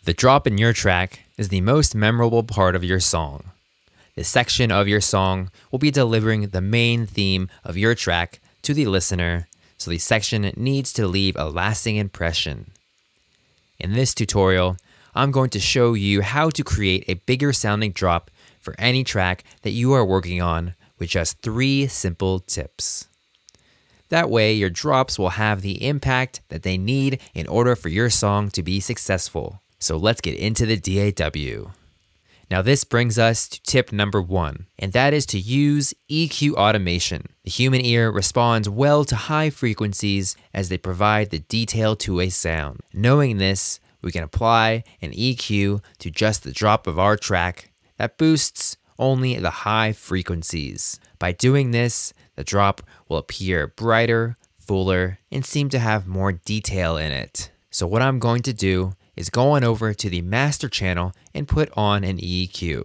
The drop in your track is the most memorable part of your song. This section of your song will be delivering the main theme of your track to the listener, so the section needs to leave a lasting impression. In this tutorial, I'm going to show you how to create a bigger sounding drop for any track that you are working on with just 3 simple tips. That way, your drops will have the impact that they need in order for your song to be successful. So let's get into the DAW. Now this brings us to tip number 1, and that is to use EQ automation. The human ear responds well to high frequencies as they provide the detail to a sound. Knowing this, we can apply an EQ to just the drop of our track that boosts only the high frequencies. By doing this, the drop will appear brighter, fuller, and seem to have more detail in it. So what I'm going to do is go on over to the master channel and put on an EQ.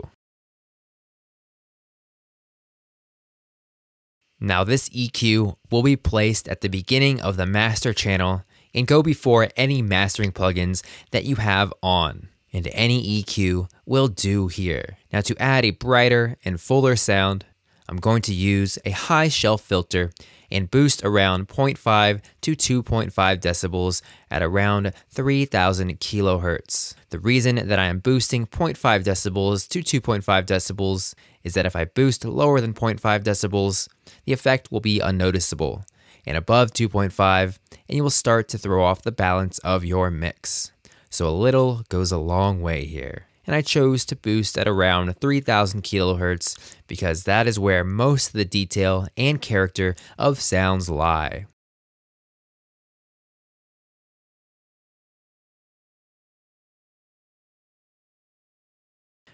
Now this EQ will be placed at the beginning of the master channel and go before any mastering plugins that you have on. And any EQ will do here. Now to add a brighter and fuller sound, I'm going to use a high shelf filter and boost around 0.5 to 2.5 decibels at around 3000 kilohertz. The reason that I am boosting 0.5 decibels to 2.5 decibels is that if I boost lower than 0.5 decibels, the effect will be unnoticeable, and above 2.5, and you will start to throw off the balance of your mix. So a little goes a long way here. And I chose to boost at around 3000 kilohertz because that is where most of the detail and character of sounds lie.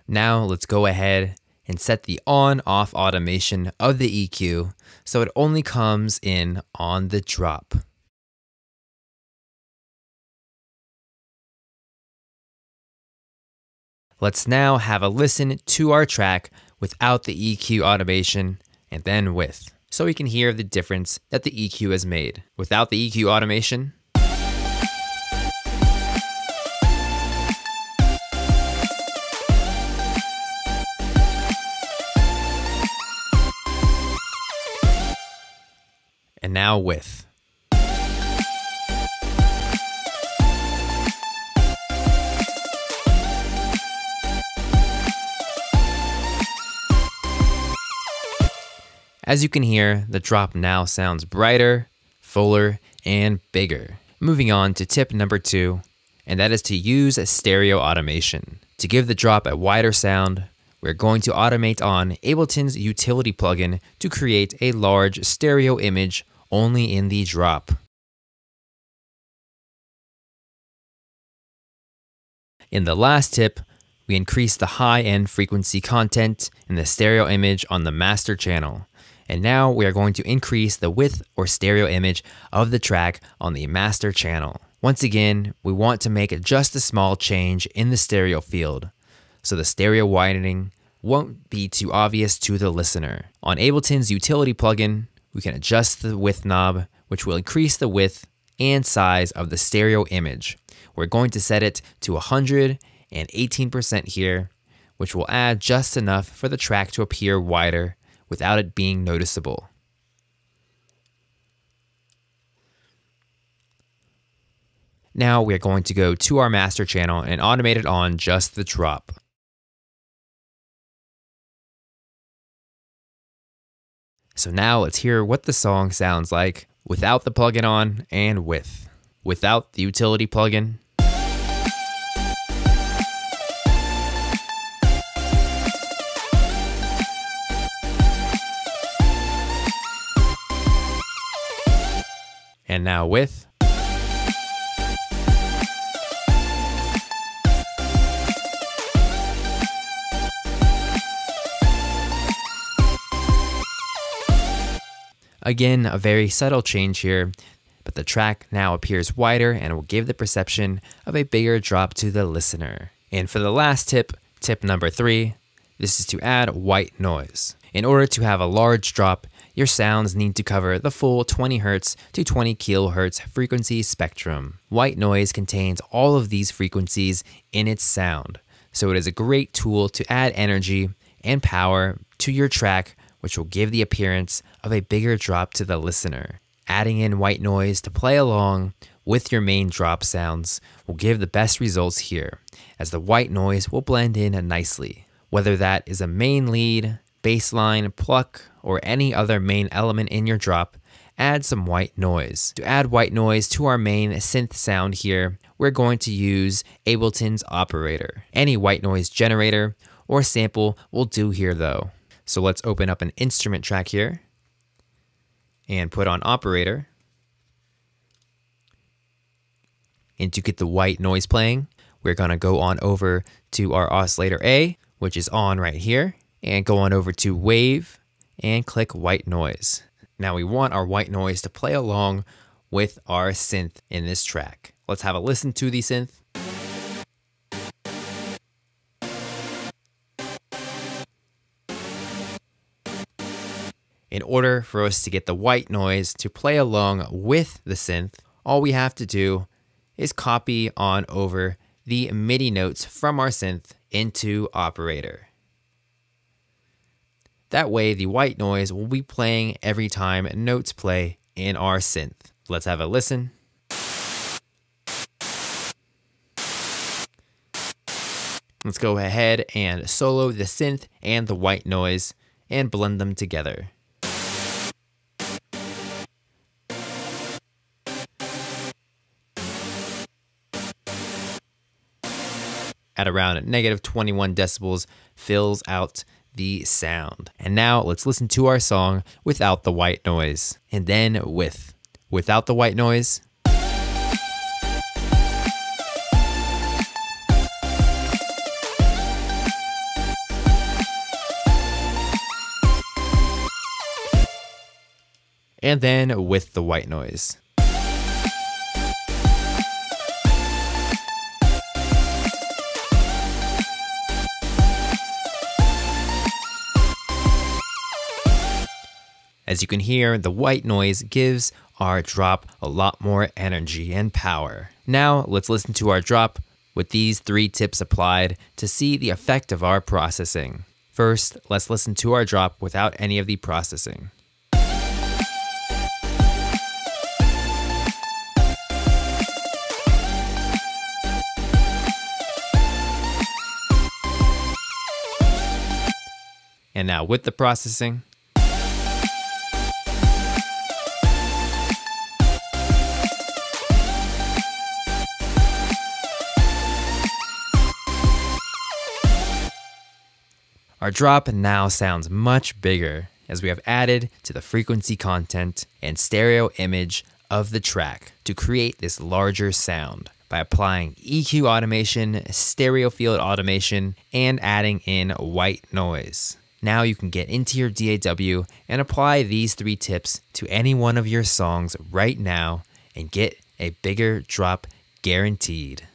Now let's go ahead and set the on-off automation of the EQ so it only comes in on the drop. Let's now have a listen to our track without the EQ automation and then with, so we can hear the difference that the EQ has made. Without the EQ automation, and now with. As you can hear, the drop now sounds brighter, fuller, and bigger. Moving on to tip number 2, and that is to use a stereo automation. To give the drop a wider sound, we're going to automate on Ableton's utility plugin to create a large stereo image only in the drop. In the last tip, we increase the high-end frequency content in the stereo image on the master channel. And now we are going to increase the width or stereo image of the track on the master channel. Once again, we want to make just a small change in the stereo field, so the stereo widening won't be too obvious to the listener. On Ableton's utility plugin, we can adjust the width knob, which will increase the width and size of the stereo image. We're going to set it to 118% here, which will add just enough for the track to appear wider without it being noticeable. Now we're going to go to our master channel and automate it on just the drop. So now let's hear what the song sounds like without the plugin on and with. Without the utility plugin, and now with. Again, a very subtle change here, but the track now appears wider and will give the perception of a bigger drop to the listener. And for the last tip, tip number 3, This is to add white noise. In order to have a large drop, your sounds need to cover the full 20 Hz to 20 kHz frequency spectrum. White noise contains all of these frequencies in its sound, so it is a great tool to add energy and power to your track, which will give the appearance of a bigger drop to the listener. Adding in white noise to play along with your main drop sounds will give the best results here, as the white noise will blend in nicely. Whether that is a main lead, bass line, pluck, or any other main element in your drop, add some white noise. To add white noise to our main synth sound here, we're going to use Ableton's operator. Any white noise generator or sample will do here though. So let's open up an instrument track here and put on operator. And to get the white noise playing, we're gonna go on over to our oscillator A, which is on right here, and go on over to wave and click white noise. Now we want our white noise to play along with our synth in this track. Let's have a listen to the synth. In order for us to get the white noise to play along with the synth, all we have to do is copy on over the MIDI notes from our synth into operator. That way the white noise will be playing every time notes play in our synth. Let's have a listen. Let's go ahead and solo the synth and the white noise and blend them together. At around -21 decibels fills out the sound. And now let's listen to our song without the white noise. And then without the white noise. And then with the white noise. As you can hear, the white noise gives our drop a lot more energy and power. Now let's listen to our drop with these 3 tips applied to see the effect of our processing. First, let's listen to our drop without any of the processing. And now with the processing. Our drop now sounds much bigger as we have added to the frequency content and stereo image of the track to create this larger sound by applying EQ automation, stereo field automation, and adding in white noise. Now you can get into your DAW and apply these 3 tips to any one of your songs right now and get a bigger drop guaranteed.